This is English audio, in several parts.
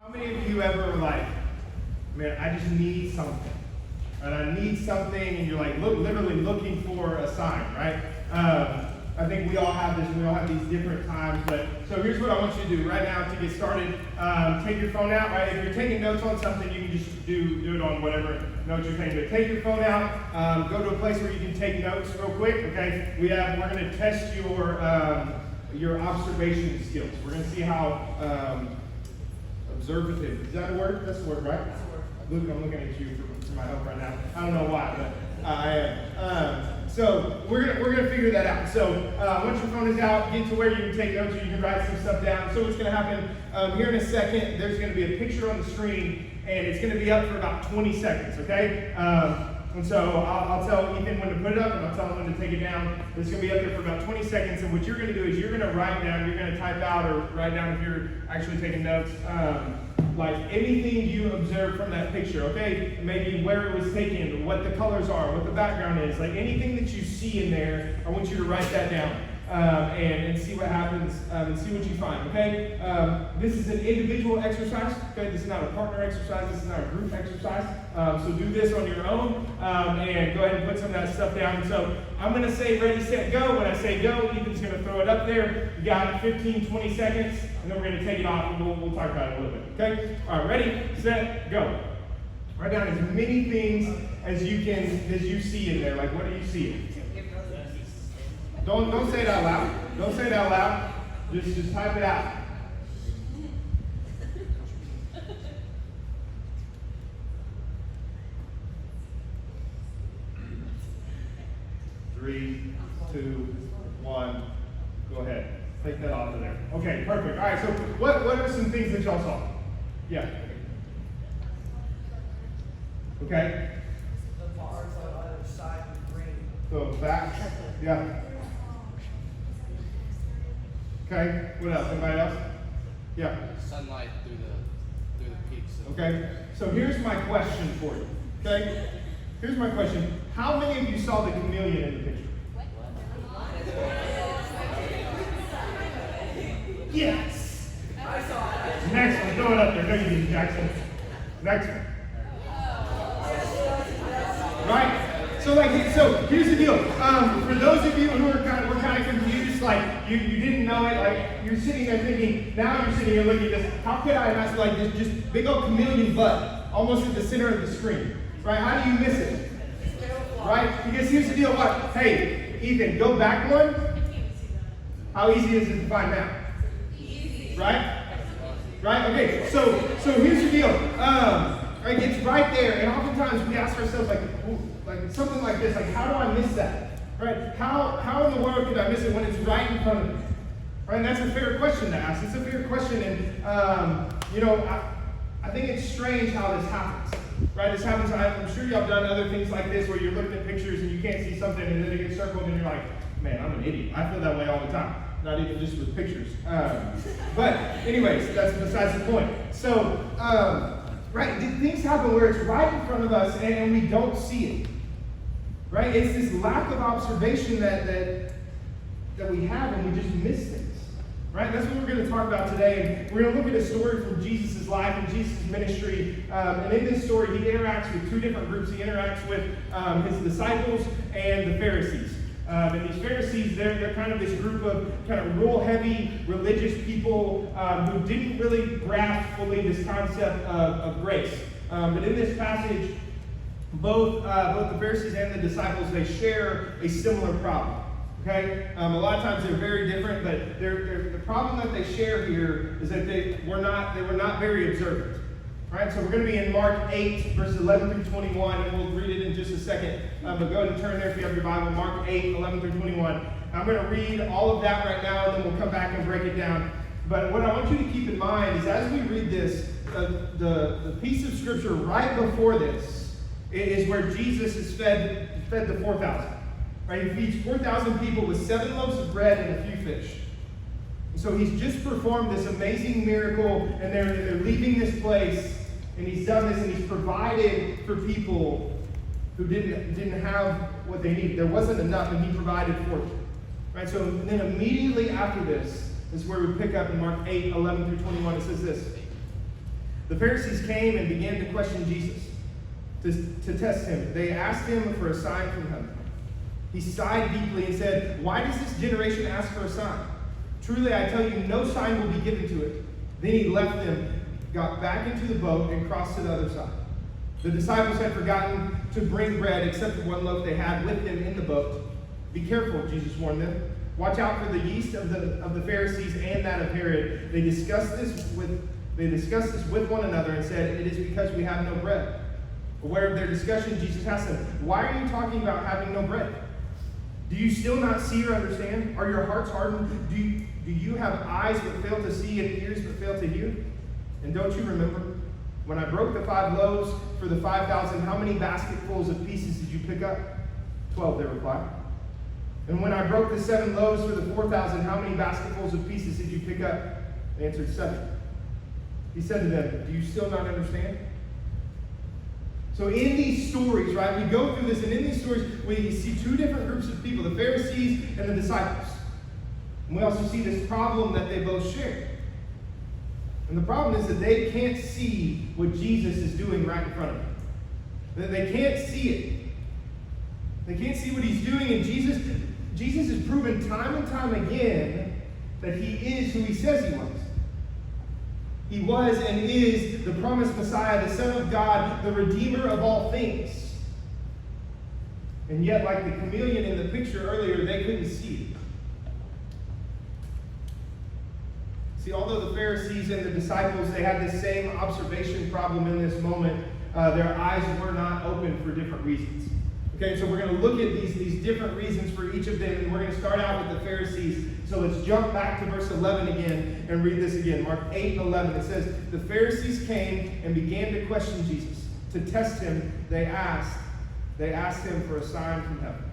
How many of you ever like, man, I just need something, and I need something, and you're like literally looking for a sign, right? I think we all have this. We all have these different times. But so here's what I want you to do right now to get started. Take your phone out, right? If you're taking notes on something, you can just do it on whatever notes you're taking. But take your phone out. Go to a place where you can take notes real quick. Okay? We're going to test your observation skills. We're going to see how observative. Is that a word? That's a word, right? That's a word. Luke, I'm looking at you for my help right now. I don't know why, but I am. So we're gonna figure that out. So once your phone is out, get to where you can take notes or you can write some stuff down. So what's gonna happen here in a second, there's gonna be a picture on the screen, and it's gonna be up for about 20 seconds, okay? And so I'll tell Ethan when to put it up, and I'll tell him when to take it down. It's going to be up there for about 20 seconds, and what you're going to do is you're going to write down, you're going to type out or write down if you're actually taking notes, like anything you observe from that picture, okay? Maybe where it was taken, what the colors are, what the background is, like anything that you see in there, I want you to write that down. And see what happens, and see what you find, okay? This is an individual exercise, okay? This is not a partner exercise, this is not a group exercise. So do this on your own, and go ahead and put some of that stuff down. So I'm gonna say ready, set, go. When I say go, Ethan's gonna throw it up there. You got 15, 20 seconds, and then we're gonna take it off, and we'll talk about it a little bit, okay? All right, ready, set, go. Write down as many things as you see in there. Like, what do you see? Don't say it out loud. Don't say it out loud. Just type it out. Three, two, one. Go ahead. Take that off of there. Okay, perfect. All right, so what are some things that y'all saw? Yeah. Okay. The bars on either side of the green. So back. Yeah. Okay, what else? Anybody else? Yeah. Sunlight through the peaks. Okay, so here's my question for you. Okay? Here's my question. How many of you saw the chameleon in the picture? Yes! I saw it. Next one, throw it up there. No, you didn't, Jackson. Next one. Right? So here's the deal. For those of you who were kind of confused, like you didn't know it, like you're sitting there thinking, now you're sitting here looking at this, how could I imagine like this just big old chameleon butt almost at the center of the screen? Right? How do you miss it? Right? Because here's the deal, what? Hey, Ethan, go back one. How easy is it to find now? Easy. Right? Right? Okay, so here's the deal. Right, it's right there, and oftentimes we ask ourselves like something like this, like how do I miss that? Right? How in the world could I miss it when it's right in front of me? Right? And that's a fair question to ask. It's a fair question, and I think it's strange how this happens. Right? This happens. I'm sure y'all have done other things like this where you're looking at pictures and you can't see something, and then it gets circled, and you're like, man, I'm an idiot. I feel that way all the time. Not even just with pictures. But anyways, that's besides the point. So. Right? Things happen where it's right in front of us and we don't see it. Right? It's this lack of observation that we have, and we just miss things. Right? That's what we're going to talk about today. And we're going to look at a story from Jesus' life and Jesus' ministry. And in this story, he interacts with two different groups. He interacts with his disciples and the Pharisees. And these Pharisees, they're kind of this group of kind of rule-heavy religious people who didn't really grasp fully this concept of grace. But in this passage, both the Pharisees and the disciples, they share a similar problem. Okay, a lot of times they're very different, but the problem that they share here is that they were not very observant. Right, so we're going to be in Mark 8, verses 11 through 21, and we'll read it in just a second. But go ahead and turn there if you have your Bible, Mark 8, 11 through 21. I'm going to read all of that right now, and then we'll come back and break it down. But what I want you to keep in mind is as we read this, the piece of Scripture right before this is where Jesus is fed the 4,000. Right, he feeds 4,000 people with 7 loaves of bread and a few fish. So he's just performed this amazing miracle, and they're leaving this place, and he's done this, and he's provided for people who didn't have what they needed. There wasn't enough, and he provided for them. Right? So then immediately after this is where we pick up in Mark 8, 11 through 21. It says this. The Pharisees came and began to question Jesus, to test him. They asked him for a sign from heaven. He sighed deeply and said, "Why does this generation ask for a sign? Truly, I tell you, no sign will be given to it." Then he left them, got back into the boat, and crossed to the other side. The disciples had forgotten to bring bread except the one loaf they had with them in the boat. "Be careful," Jesus warned them. "Watch out for the yeast of the Pharisees and that of Herod." They discussed this with one another and said, "It is because we have no bread." Aware of their discussion, Jesus asked them, "Why are you talking about having no bread? Do you still not see or understand? Are your hearts hardened? Do you have eyes but fail to see and ears but fail to hear? And don't you remember? When I broke the 5 loaves for the 5,000, how many basketfuls of pieces did you pick up?" 12, they replied. "And when I broke the 7 loaves for the 4,000, how many basketfuls of pieces did you pick up?" They answered, 7. He said to them, "Do you still not understand?" So in these stories, right, we go through this, and in these stories, we see 2 different groups of people, the Pharisees and the disciples. And we also see this problem that they both share. And the problem is that they can't see what Jesus is doing right in front of them. They can't see it. They can't see what he's doing, and Jesus has proven time and time again that he is who he says he was. He was and is the promised Messiah, the Son of God, the Redeemer of all things. And yet, like the chameleon in the picture earlier, they couldn't see it. See, although the Pharisees and the disciples, they had the same observation problem in this moment, their eyes were not open for different reasons. Okay, so we're going to look at these different reasons for each of them, and we're going to start out with the Pharisees. So let's jump back to verse 11 again and read this again. Mark 8:11. It says, "The Pharisees came and began to question Jesus. To test him, they asked him for a sign from heaven."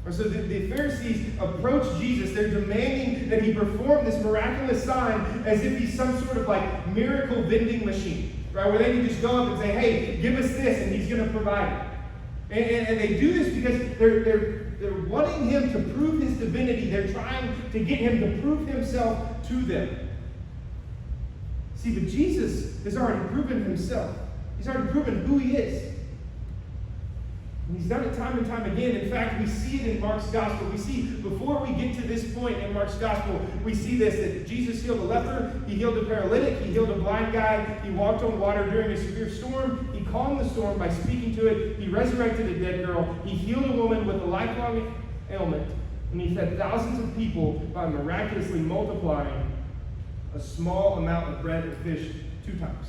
So the Pharisees approach Jesus. They're demanding that he perform this miraculous sign as if he's some sort of like miracle vending machine, right? Where they can just go up and say, "Hey, give us this," and he's going to provide it. And they do this because they're wanting him to prove his divinity. They're trying to get him to prove himself to them. See, but Jesus has already proven himself. He's already proven who he is. And he's done it time and time again. In fact, we see it in Mark's gospel. We see, before we get to this point in Mark's gospel, we see this, that Jesus healed a leper, he healed a paralytic, he healed a blind guy, he walked on water during a severe storm, he calmed the storm by speaking to it, he resurrected a dead girl, he healed a woman with a lifelong ailment, and he fed thousands of people by miraculously multiplying a small amount of bread and fish 2 times.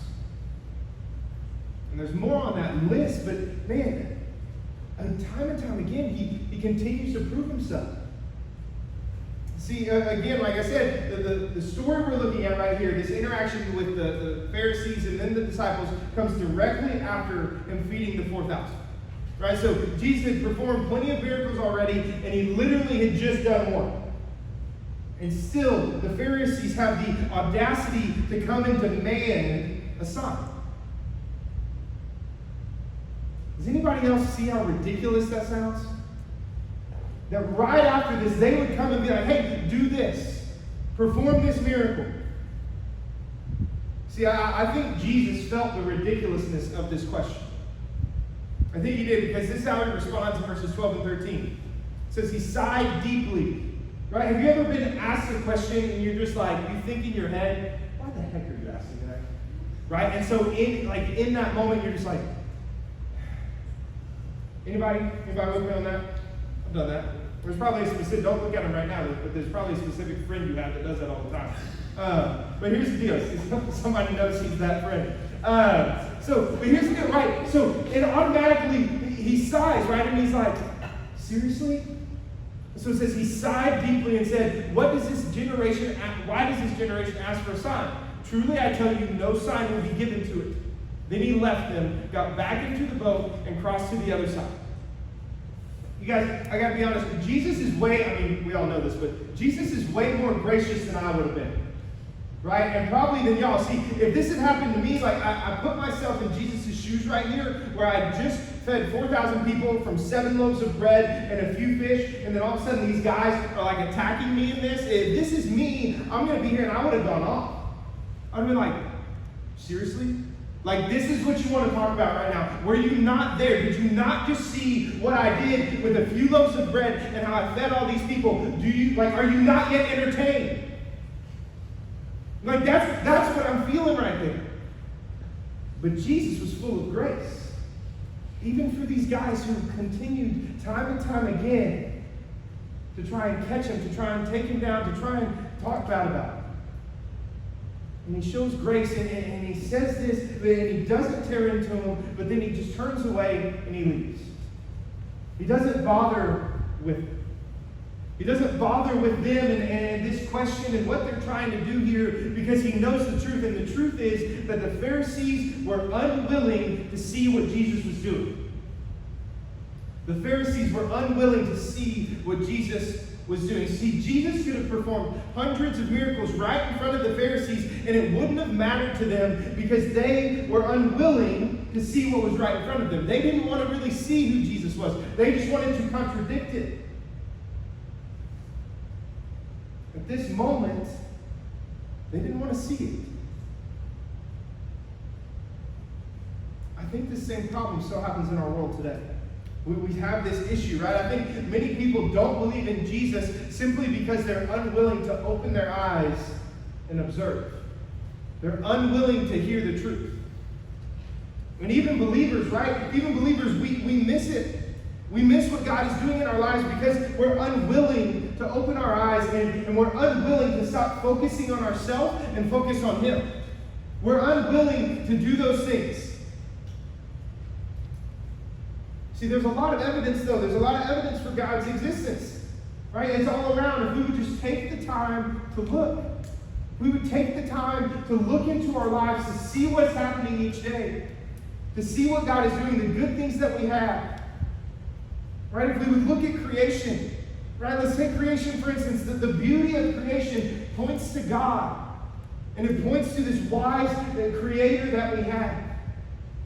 And there's more on that list, but man, and time again, he continues to prove himself. See, again, like I said, the story we're looking at right here, this interaction with the Pharisees and then the disciples, comes directly after him feeding the 4,000. Right? So Jesus had performed plenty of miracles already, and he literally had just done one. And still, the Pharisees have the audacity to come and demand a sign. Does anybody else see how ridiculous that sounds? That right after this, they would come and be like, "Hey, do this. Perform this miracle." See, I think Jesus felt the ridiculousness of this question. I think he did, because this is how he responds in verses 12 and 13. It says he sighed deeply. Right? Have you ever been asked a question and you're just like, you think in your head, why the heck are you asking that? Right? And so in that moment, you're just like, Anybody with me on that? I've done that. There's probably a specific, don't look at them right now, but there's probably a specific friend you have that does that all the time. But here's the deal. Somebody knows he's that friend. But here's the deal, right? So, and automatically, he sighs, right? And he's like, seriously? So it says, he sighed deeply and said, why does this generation ask for a sign? Truly, I tell you, no sign will be given to it. Then he left them, got back into the boat, and crossed to the other side. You guys, I got to be honest, Jesus is we all know this, but Jesus is way more gracious than I would have been. Right? And probably than y'all. See, if this had happened to me, like I put myself in Jesus' shoes right here, where I just fed 4,000 people from 7 loaves of bread and a few fish, and then all of a sudden these guys are like attacking me in this. If this is me, I'm going to be here, and I would have gone off. I would have been like, Seriously? Like, this is what you want to talk about right now. Were you not there? Did you not just see what I did with a few loaves of bread and how I fed all these people? Are you not yet entertained? Like, that's what I'm feeling right there. But Jesus was full of grace. Even for these guys who continued time and time again to try and catch him, to try and take him down, to try and talk bad about him. And he shows grace, and he says this, and he doesn't tear into him, but then he just turns away and he leaves. He doesn't bother with them. He doesn't bother with them and this question and what they're trying to do here, because he knows the truth. And the truth is that the Pharisees were unwilling to see what Jesus was doing. The Pharisees were unwilling to see what Jesus was doing. See, Jesus could have performed hundreds of miracles right in front of the Pharisees, and it wouldn't have mattered to them because they were unwilling to see what was right in front of them. They didn't want to really see who Jesus was. They just wanted to contradict it. At this moment, they didn't want to see it. I think the same problem still happens in our world today. We have this issue, right? I think many people don't believe in Jesus simply because they're unwilling to open their eyes and observe. They're unwilling to hear the truth. And even believers, right? Even believers, we miss it. We miss what God is doing in our lives because we're unwilling to open our eyes and we're unwilling to stop focusing on ourselves and focus on Him. We're unwilling to do those things. See, there's a lot of evidence, though. There's a lot of evidence for God's existence. Right? It's all around. If we would just take the time to look. If we would take the time to look into our lives to see what's happening each day. To see what God is doing, the good things that we have. Right? If we would look at creation. Right? Let's take creation, for instance. The beauty of creation points to God. And it points to this wise creator that we have.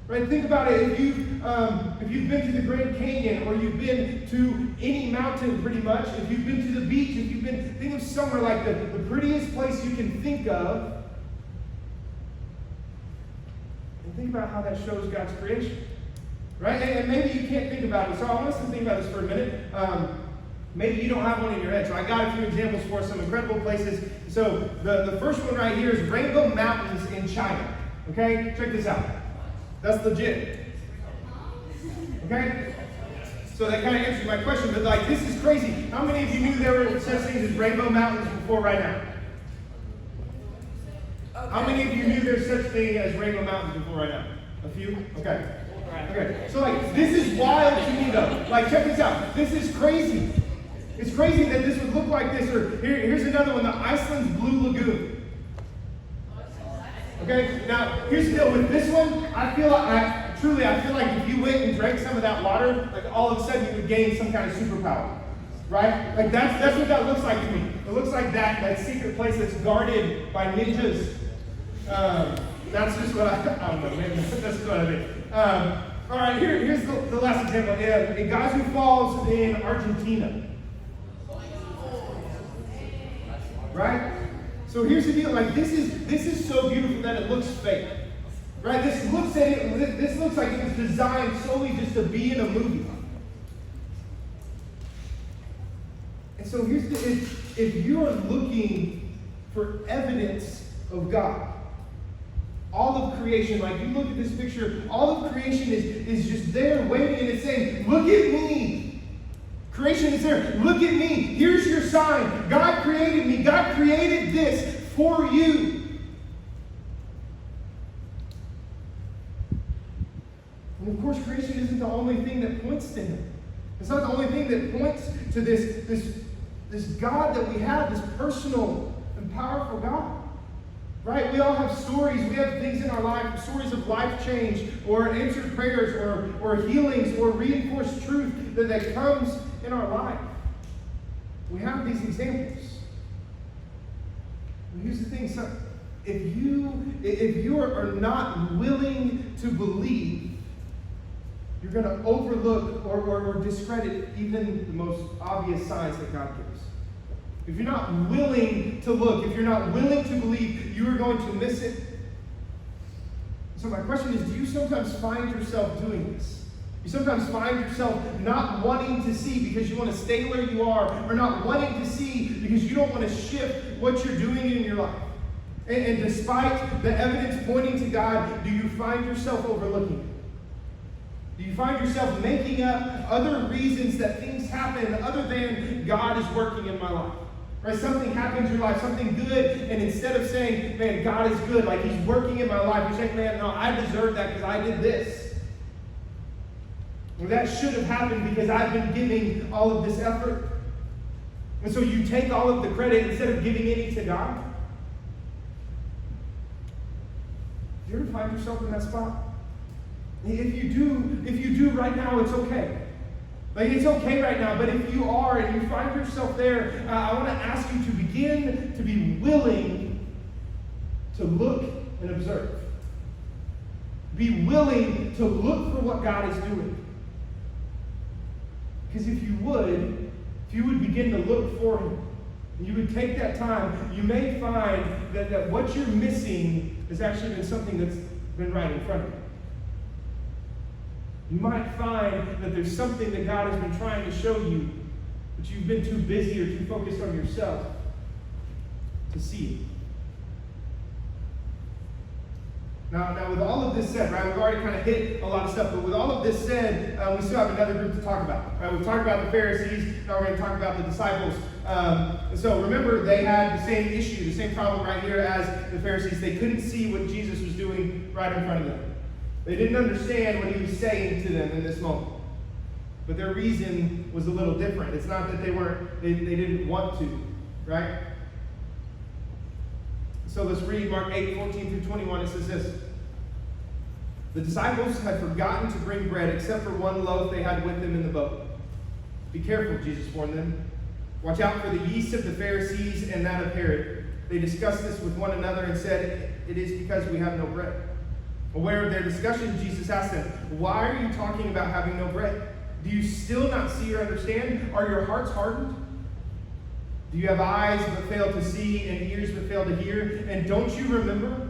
Right? Think about it. If you've been to the Grand Canyon, or you've been to any mountain pretty much, if you've been to the beach, if you've been, think of somewhere like the prettiest place you can think of, and think about how that shows God's creation. Right? And maybe you can't think about it, so I want us to think about this for a minute. Maybe you don't have one in your head, so I got a few examples for some incredible places. So the first one right here is Rainbow Mountains in China. Okay? Check this out. That's legit. Okay? So that kind of answers my question, but like, this is crazy. How many of you knew there were such things as Rainbow Mountains before right now? How many of you knew there's such thing as Rainbow Mountains before right now? A few? Okay. Okay. So like, this is wild to me though. Like, check this out. This is crazy. It's crazy that this would look like this. Or here's another one, the Iceland's Blue Lagoon. Okay, now here's the deal with this one. I feel like if you went and drank some of that water, like all of a sudden you would gain some kind of superpower, right? Like that's what that looks like to me. It looks like that secret place that's guarded by ninjas. That's just what I don't know. Maybe that's just what I think. All right, here's the last example. A Geyser Falls in Argentina, right? So here's the deal, like this is so beautiful that it looks fake. Right? This looks like it was designed solely just to be in a movie. And so here's if you are looking for evidence of God, all of creation, like you look at this picture, all of creation is just there waiting and it's saying, look at me. Creation is there. Look at me. Here's your sign. God created me. God created this for you. And of course, creation isn't the only thing that points to Him. It's not the only thing that points to this God that we have, this personal and powerful God. Right? We all have stories. We have things in our life, stories of life change, or answered prayers, or healings, or reinforced truth that comes in our life. We have these examples. And here's the thing, son. If you are not willing to believe, you're going to overlook or discredit even the most obvious signs that God gives. If you're not willing to look, if you're not willing to believe, you are going to miss it. So my question is, do you sometimes find yourself doing this? You sometimes find yourself not wanting to see because you want to stay where you are, or not wanting to see because you don't want to shift what you're doing in your life. And despite the evidence pointing to God, do you find yourself overlooking it? Do you find yourself making up other reasons that things happen other than God is working in my life? Right? Something happens in your life, something good, and instead of saying, man, God is good, like He's working in my life, you're saying, man, no, I deserve that because I did this. Well, that should have happened because I've been giving all of this effort. And so you take all of the credit instead of giving any to God. Do you ever find yourself in that spot? If you do right now, it's okay. Like, it's okay right now, but if you are and you find yourself there, I want to ask you to begin to be willing to look and observe. Be willing to look for what God is doing. Because if you would begin to look for Him, and you would take that time, you may find that what you're missing has actually been something that's been right in front of you. You might find that there's something that God has been trying to show you, but you've been too busy or too focused on yourself to see it. Now, with all of this said, right, we've already kind of hit a lot of stuff, but with all of this said, we still have another group to talk about. Right? We've talked about the Pharisees, now we're going to talk about the disciples. So remember, they had the same issue, the same problem right here as the Pharisees. They couldn't see what Jesus was doing right in front of them. They didn't understand what He was saying to them in this moment. But their reason was a little different. It's not that they didn't want to, right? So let's read Mark 8:14-21. It says this. The disciples had forgotten to bring bread except for one loaf they had with them in the boat. Be careful, Jesus warned them. Watch out for the yeast of the Pharisees and that of Herod. They discussed this with one another and said, it is because we have no bread. Aware of their discussion, Jesus asked them, why are you talking about having no bread? Do you still not see or understand? Are your hearts hardened? Do you have eyes but fail to see and ears but fail to hear? And don't you remember?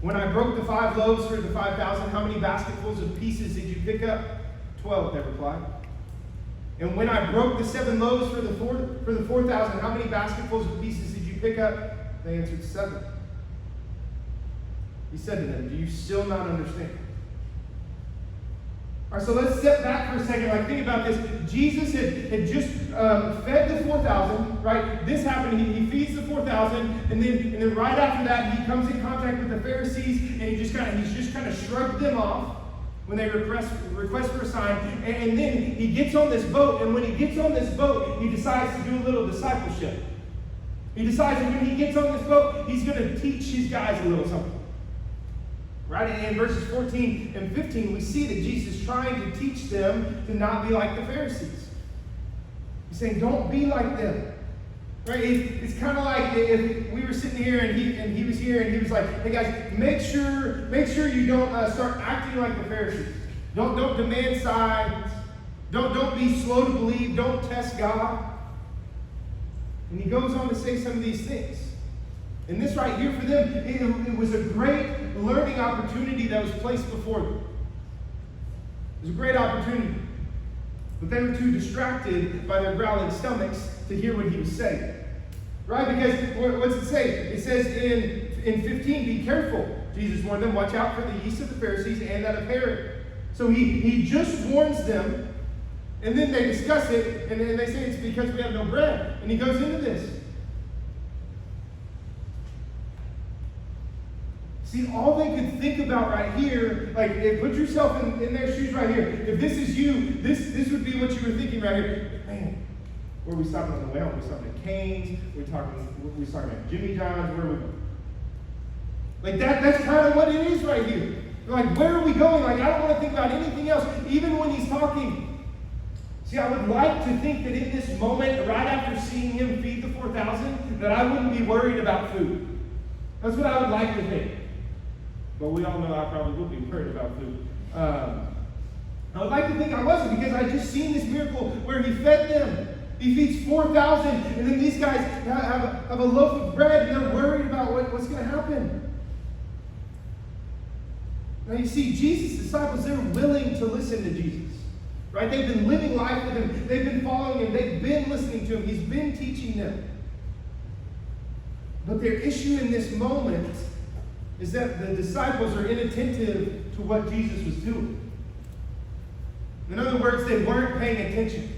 When I broke the 5 loaves for the 5,000, how many basketfuls of pieces did you pick up? 12, they replied. And when I broke the 7 loaves for the 4,000, how many basketfuls of pieces did you pick up? They answered 7. He said to them, do you still not understand? All right, so let's step back for a second. Like, think about this. Jesus had just fed the 4,000, right? This happened. He feeds the 4,000, and then right after that, he comes in contact with the Pharisees, and he's just kind of shrugged them off when they request for a sign. And then he gets on this boat, and when he gets on this boat, he decides to do a little discipleship. He decides that when he gets on this boat, he's going to teach his guys a little something. Right? And in verses 14 and 15, we see that Jesus is trying to teach them to not be like the Pharisees. He's saying, don't be like them. Right? It's kind of like if we were sitting here and he was here and he was like, hey guys, make sure you don't start acting like the Pharisees. Don't demand signs. Don't be slow to believe. Don't test God. And he goes on to say some of these things. And this right here for them, it was a great learning opportunity that was placed before them. It was a great opportunity. But they were too distracted by their growling stomachs to hear what he was saying. Right? Because what's it say? It says in 15, be careful. Jesus warned them, watch out for the yeast of the Pharisees and that of Herod. So he just warns them, and then they discuss it, and then they say it's because we have no bread. And he goes into this. See, all they could think about right here, like, put yourself in their shoes right here. If this is you, this would be what you were thinking right here. Man, where are we stopping on the way home? We're stopping at Cane's. We're talking about Jimmy John's. Where are we going? Like, that's kind of what it is right here. Like, where are we going? Like, I don't want to think about anything else, even when he's talking. See, I would like to think that in this moment, right after seeing him feed the 4,000, that I wouldn't be worried about food. That's what I would like to think. But we all know I probably would be worried about food. I would like to think I wasn't, because I just seen this miracle where he fed them. He feeds 4,000, and then these guys have a loaf of bread, and they're worried about what's going to happen. Now you see, Jesus' disciples, they're willing to listen to Jesus. Right? They've been living life with him. They've been following him. They've been listening to him. He's been teaching them. But their issue in this moment is that the disciples are inattentive to what Jesus was doing. In other words, they weren't paying attention.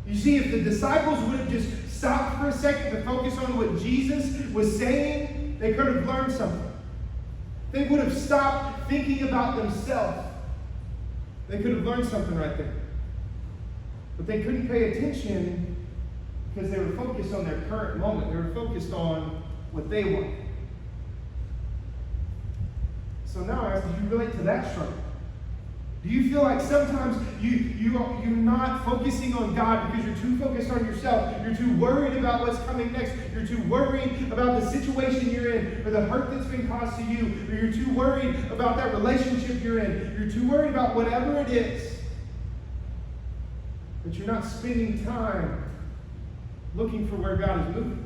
You see, if the disciples would have just stopped for a second to focus on what Jesus was saying, they could have learned something. They would have stopped thinking about themselves. They could have learned something right there. But they couldn't pay attention because they were focused on their current moment. They were focused on what they wanted. So now I ask, do you relate to that struggle? Do you feel like sometimes you're not focusing on God because you're too focused on yourself? You're too worried about what's coming next. You're too worried about the situation you're in or the hurt that's been caused to you. Or you're too worried about that relationship you're in. You're too worried about whatever it is. But you're not spending time looking for where God is moving.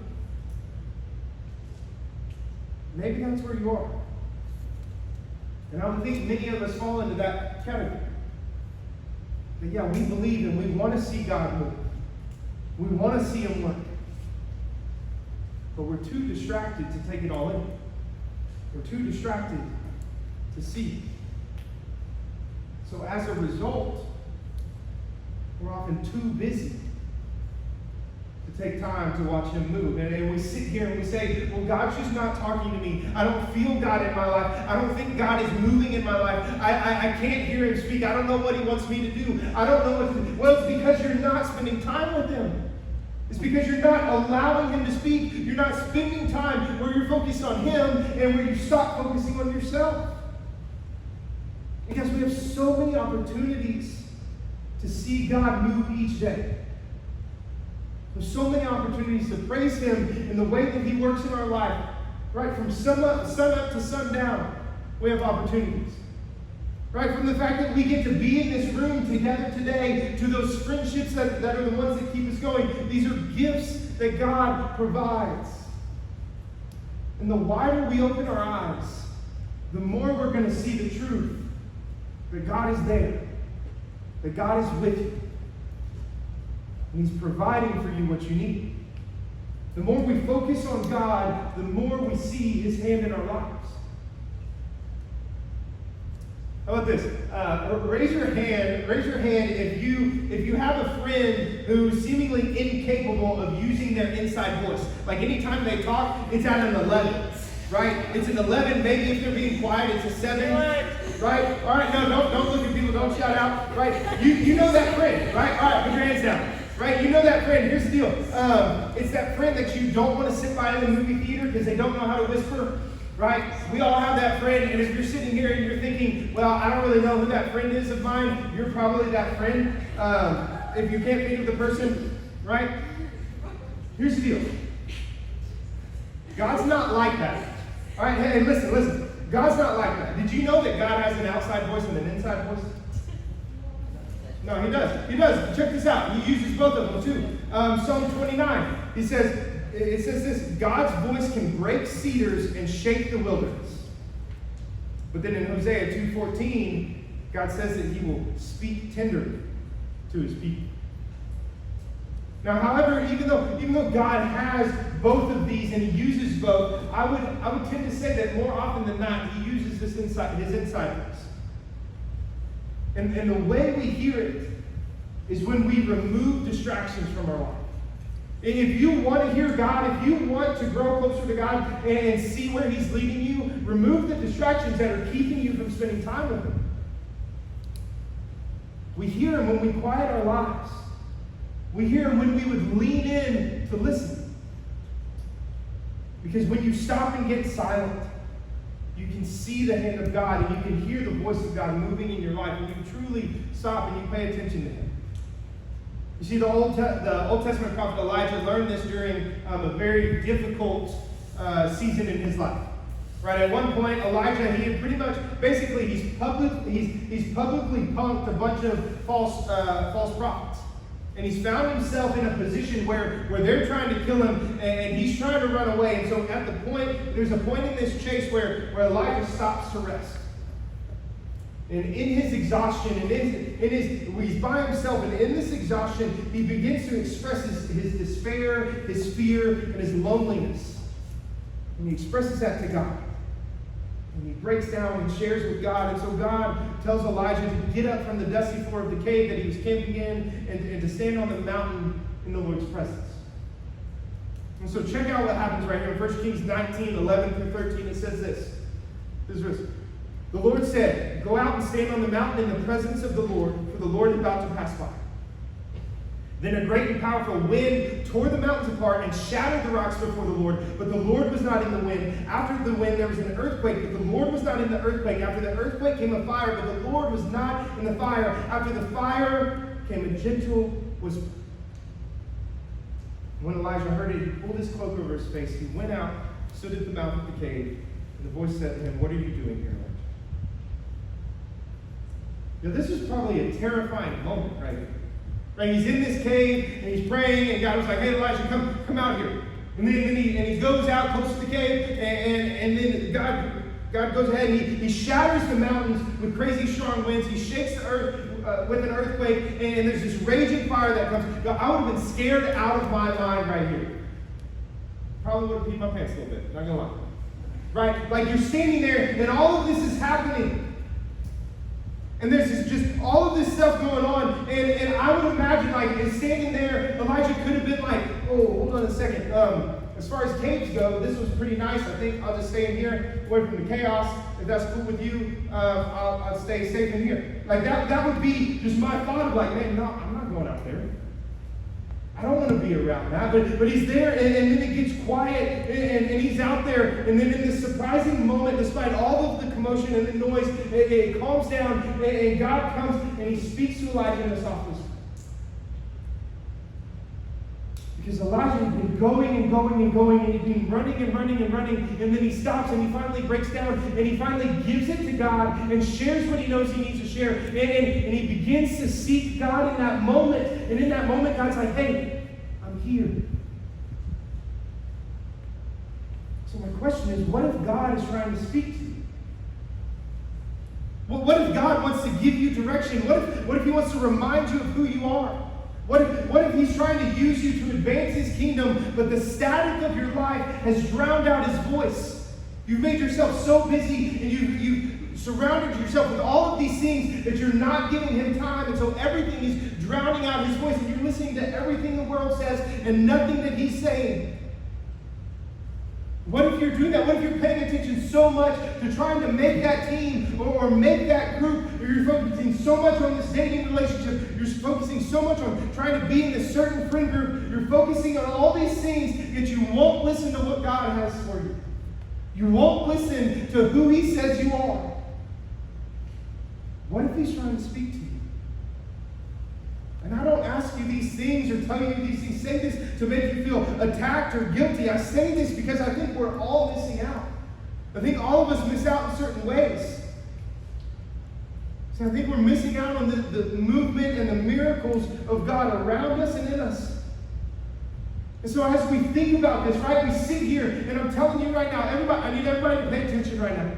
Maybe that's where you are. And I would think many of us fall into that category. But yeah, we believe and we want to see God move. We want to see him work. But we're too distracted to take it all in. We're too distracted to see. So as a result, we're often too busy to take time to watch him move. And we sit here and we say, well, God's just not talking to me. I don't feel God in my life. I don't think God is moving in my life. I can't hear him speak. I don't know what he wants me to do. I don't know what to do. Well, it's because you're not spending time with him. It's because you're not allowing him to speak. You're not spending time where you're focused on him and where you stop focusing on yourself. Because we have so many opportunities to see God move each day. There's so many opportunities to praise him in the way that he works in our life. Right? From sun up to sundown, we have opportunities. Right? From the fact that we get to be in this room together today, to those friendships that are the ones that keep us going. These are gifts that God provides. And the wider we open our eyes, the more we're going to see the truth. That God is there. That God is with you. And he's providing for you what you need. The more we focus on God, the more we see his hand in our lives. How about this? Raise your hand if you have a friend who's seemingly incapable of using their inside voice. Like anytime they talk, it's at an 11. Right? It's an 11. Maybe if they're being quiet, it's a 7. Right? All right, no, don't look at people, don't shout out. Right? You know that friend, right? All right, put your hands down. Right? You know that friend. Here's the deal. It's that friend that you don't want to sit by in the movie theater because they don't know how to whisper. Right? We all have that friend, and if you're sitting here and you're thinking, well, I don't really know who that friend is of mine, you're probably that friend. If you can't think of the person, right? Here's the deal. God's not like that. All right? Hey, listen. God's not like that. Did you know that God has an outside voice and an inside voice? No, he does. He does. Check this out. He uses both of them too. Psalm 29. It says this: God's voice can break cedars and shake the wilderness. But then in Hosea 2:14, God says that he will speak tenderly to his people. Now, however, even though God has both of these and he uses both, I would tend to say that more often than not, he uses his inside voice. And the way we hear it is when we remove distractions from our life. If you want to hear God, if you want to grow closer to God and see where he's leading you, remove the distractions that are keeping you from spending time with him. We hear him when we quiet our lives. We hear him when we would lean in to listen. Because when you stop and get silent, you can see the hand of God and you can hear the voice of God moving in your life when you truly stop and you pay attention to him. You see, the Old Testament prophet Elijah learned this during a very difficult season in his life. Right, at one point, Elijah, he had pretty much, basically, he's publicly punked a bunch of false prophets. And he's found himself in a position where they're trying to kill him and he's trying to run away. And so there's a point in this chase where Elijah stops to rest. And in his exhaustion, and he's by himself, and in this exhaustion, he begins to express his despair, his fear, and his loneliness. And he expresses that to God. And he breaks down and shares with God. And so God tells Elijah to get up from the dusty floor of the cave that he was camping in and to stand on the mountain in the Lord's presence. And so check out what happens right here in 1 Kings 19, 11 through 13. It says this. This is the Lord said, "Go out and stand on the mountain in the presence of the Lord, for the Lord is about to pass by." Then a great and powerful wind tore the mountains apart and shattered the rocks before the Lord. But the Lord was not in the wind. After the wind, there was an earthquake, but the Lord was not in the earthquake. After the earthquake came a fire, but the Lord was not in the fire. After the fire came a gentle whisper. When Elijah heard it, he pulled his cloak over his face. He went out, stood at the mouth of the cave, and the voice said to him, "What are you doing here, Elijah?" Now, this is probably a terrifying moment right here. Right? He's in this cave and he's praying, and God was like, "Hey, Elijah, come out here." And then he goes out close to the cave, and then God goes ahead and he shatters the mountains with crazy strong winds. He shakes the earth with an earthquake, and there's this raging fire that comes. Now, I would have been scared out of my mind right here. Probably would have peed my pants a little bit, not gonna lie. Right? Like you're standing there, and all of this is happening. And there's just all of this stuff going on, and I would imagine, like, standing there, Elijah could have been like, "Oh, hold on a second. As far as caves go, this was pretty nice. I think I'll just stay in here, away from the chaos. If that's cool with you, I'll stay safe in here." Like that would be just my thought of like, man, no, I'm not going out there. I don't want to be around that. But he's there, and then it gets quiet, and he's out there, and then in this surprising moment, despite all of the commotion and the noise, it calms down, and God comes, and he speaks to Elijah in a soft whisper. Because Elijah had been going and going and going, and he'd been running and running and running, and then he stops, and he finally breaks down, and he finally gives it to God, and shares what he knows he needs to share, and he begins to seek God in that moment, and in that moment, God's like, "Hey, I'm here." So my question is, what if God is trying to speak to you? Well, what if God wants to give you direction? What if he wants to remind you of who you are? What if he's trying to use you to advance his kingdom, but the static of your life has drowned out his voice? You've made yourself so busy, and you've surrounded yourself with all of these things that you're not giving him time, and so everything is drowning out his voice, and you're listening to everything the world says and nothing that he's saying. What if you're doing that? What if you're paying attention so much to trying to make that team or make that group, or you're focusing so much on this dating relationship, you're focusing so much on trying to be in a certain friend group, you're focusing on all these things, yet you won't listen to what God has for you. You won't listen to who he says you are. What if he's trying to speak to you? And I don't ask you these things or tell you these things, say this to make you feel attacked or guilty. I say this because I think we're all missing out. I think all of us miss out in certain ways. So I think we're missing out on the movement and the miracles of God around us and in us. And so as we think about this, right, we sit here, and I'm telling you right now, I need everybody to pay attention right now.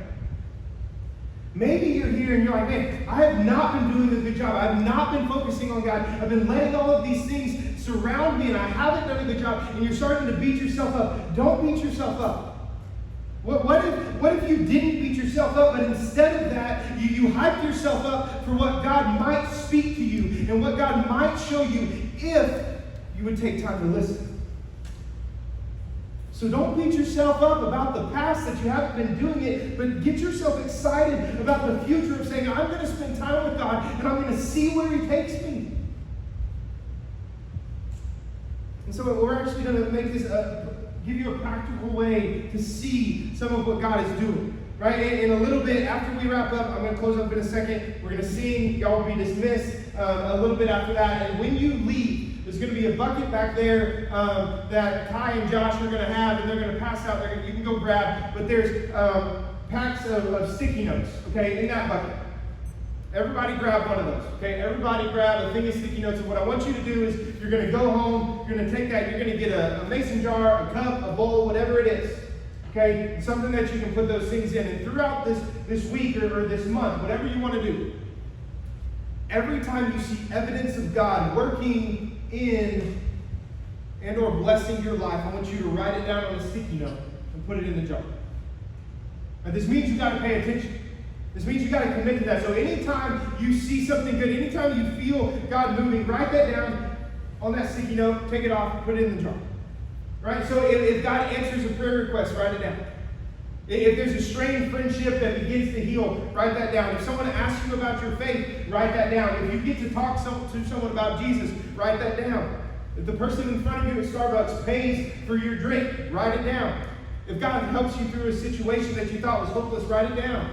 Maybe you're here and you're like, man, I have not been doing a good job. I have not been focusing on God. I've been letting all of these things surround me, and I haven't done a good job. And you're starting to beat yourself up. Don't beat yourself up. What if you didn't beat yourself up, but instead of that, you hyped yourself up for what God might speak to you and what God might show you if you would take time to listen? So don't beat yourself up about the past that you haven't been doing it, but get yourself excited about the future of saying, I'm going to spend time with God, and I'm going to see where he takes me. And so we're actually going to make this, give you a practical way to see some of what God is doing. Right? In a little bit, after we wrap up, I'm going to close up in a second. We're going to sing. Y'all will be dismissed a little bit after that. And when you leave, there's going to be a bucket back there that Kai and Josh are going to have, and they're going to pass out. You can go grab, but there's packs of sticky notes, okay, in that bucket. Everybody grab one of those, okay? Everybody grab a thing of sticky notes, and what I want you to do is you're going to go home, you're going to take that, you're going to get a mason jar, a cup, a bowl, whatever it is, okay? Okay? Something that you can put those things in. And throughout this week or this month, whatever you want to do, every time you see evidence of God working in and or blessing your life, I want you to write it down on a sticky note and put it in the jar. Now, this means you got to pay attention. This means you got to commit to that. So anytime you see something good, anytime you feel God moving, write that down on that sticky note, take it off, put it in the jar. Right? So if God answers a prayer request, write it down. If there's a strained friendship that begins to heal, write that down. If someone asks you about your faith, write that down. If you get to talk to someone about Jesus, write that down. If the person in front of you at Starbucks pays for your drink, write it down. If God helps you through a situation that you thought was hopeless, write it down.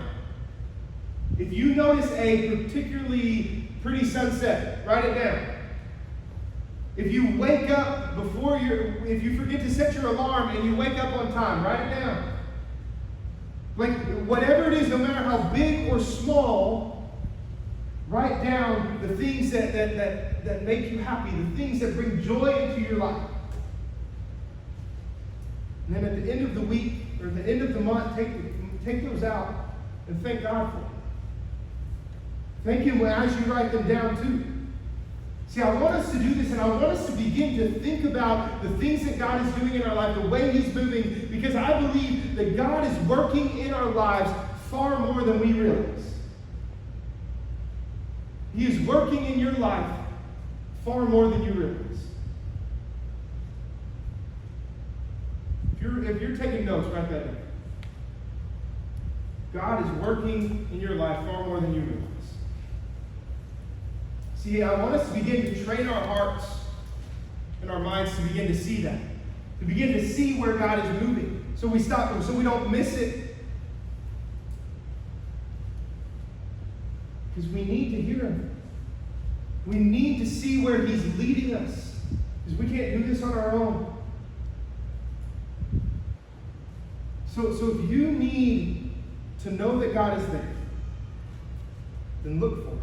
If you notice a particularly pretty sunset, write it down. If you wake up if you forget to set your alarm and you wake up on time, write it down. Like, whatever it is, no matter how big or small, write down the things that make you happy, the things that bring joy into your life. And then at the end of the week, or at the end of the month, take those out and thank God for them. Thank Him as you write them down too. See, I want us to do this, and I want us to begin to think about the things that God is doing in our life, the way He's moving, because I believe that God is working in our lives far more than we realize. He is working in your life far more than you realize. If you're taking notes, write that down. God is working in your life far more than you realize. See, I want us to begin to train our hearts and our minds to begin to see that. To begin to see where God is moving. So we stop Him, so we don't miss it. Because we need to hear Him. We need to see where He's leading us. Because we can't do this on our own. So if you need to know that God is there, then look for it.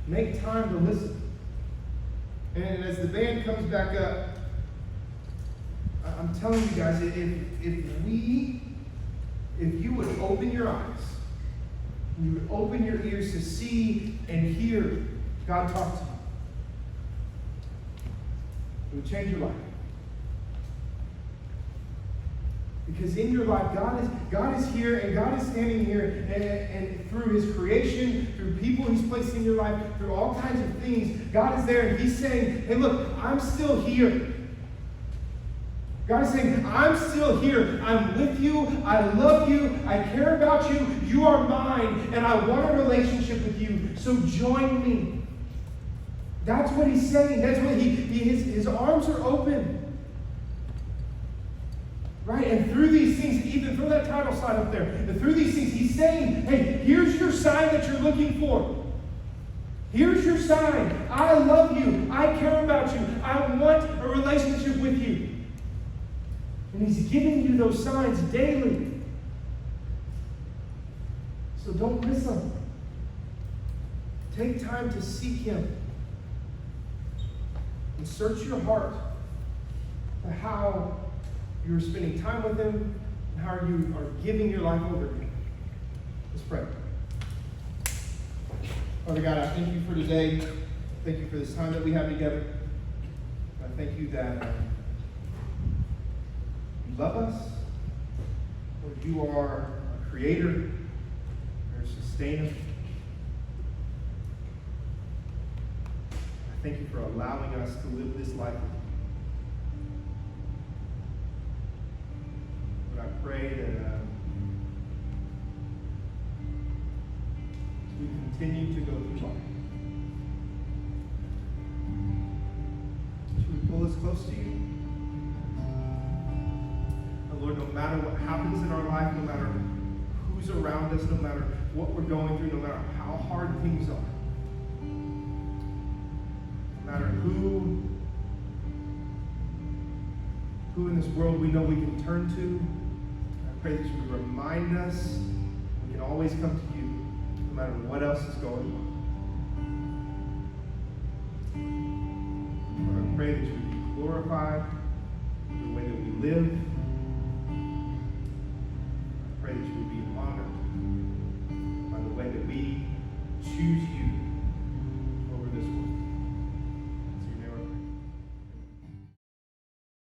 Make time to listen. And as the band comes back up, I'm telling you guys, if you would open your eyes, you would open your ears to see and hear God talk to you, it would change your life. Because in your life, God is here, and God is standing here, and through His creation, through people He's placed in your life, through all kinds of things, God is there, and He's saying, hey, look, I'm still here. God is saying, I'm still here. I'm with you. I love you. I care about you. You are mine, and I want a relationship with you. So join me. That's what He's saying. That's what His arms are open. Right? And through these things, even throw that title slide up there. And through these things, He's saying, hey, here's your sign that you're looking for. Here's your sign. I love you. I care about you. I want a relationship with you. And He's giving you those signs daily. So don't miss them. Take time to seek Him. And search your heart for how you're spending time with Him, and how you are giving your life over to Him. Let's pray. Father God, I thank you for today. Thank you for this time that we have together. I thank you that you love us. Lord, you are a creator, you're a sustainer. I thank you for allowing us to live this life with you. I pray that we continue to go through life, that we pull us close to you. And Lord, no matter what happens in our life, no matter who's around us, no matter what we're going through, no matter how hard things are, no matter who in this world we know we can turn to, I pray that you would remind us we can always come to you no matter what else is going on. Lord, I pray that you would be glorified in the way that we live. I pray that you would be honored by the way that we choose you